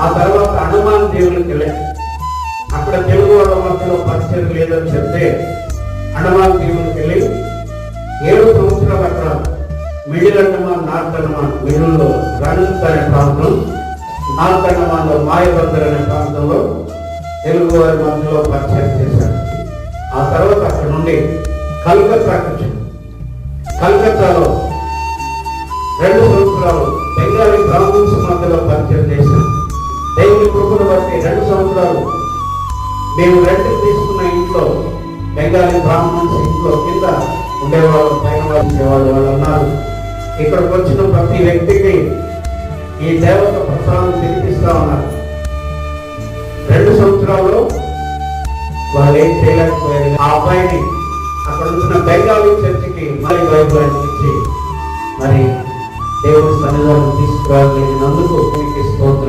ఆ తర్వాత అండమాన్ దీవులకు వెళ్ళాను. అక్కడ తెలుగు వాళ్ళ మధ్యలో పరిచయం లేదని చెప్తే అండమాన్ దీవులకు వెళ్ళి 7 సంవత్సరాలు అక్కడ మిడిల్ అండమాన్, నార్త్ అండమాన్, మిడిల్లో రణ్ అనే ప్రాంతం, నార్త్ అండమాన్లో మాయబందర్ అనే ప్రాంతంలో తెలుగు వారి మధ్యలో పరిచయం చేశారు. ఆ తర్వాత అక్కడ నుండి కలకత్తాకు వచ్చాను. కలకత్తాలో 2 సంవత్సరాలు బెంగాలీ బ్రాహ్మణ్స్ మధ్యలో పరిచయం చేశాను. దేవుని కృపను బట్టి 2 సంవత్సరాలు మేము రెంట్కి తీసుకున్న ఇంట్లో బెంగాలీ బ్రాహ్మణ్స్ ఇంట్లో కింద ఉండేవాళ్ళు, పైన వాళ్ళు అన్నారు, ఇక్కడికి వచ్చిన ప్రతి వ్యక్తికి ఈ దేవత ప్రసాదం తినిపిస్తా ఉన్నారు. 2 సంవత్సరాల్లో వాళ్ళు ఏం చేయలేకపోయారు. ఆ అబ్బాయిని అక్కడ ఉంటున్న బెంగాలీ చర్చికి మరి బైబిల్ ఇచ్చి మరి దేవుని సన్నిధానం తీసుకురాగలిగినందుకు మీకు స్తోత్రం.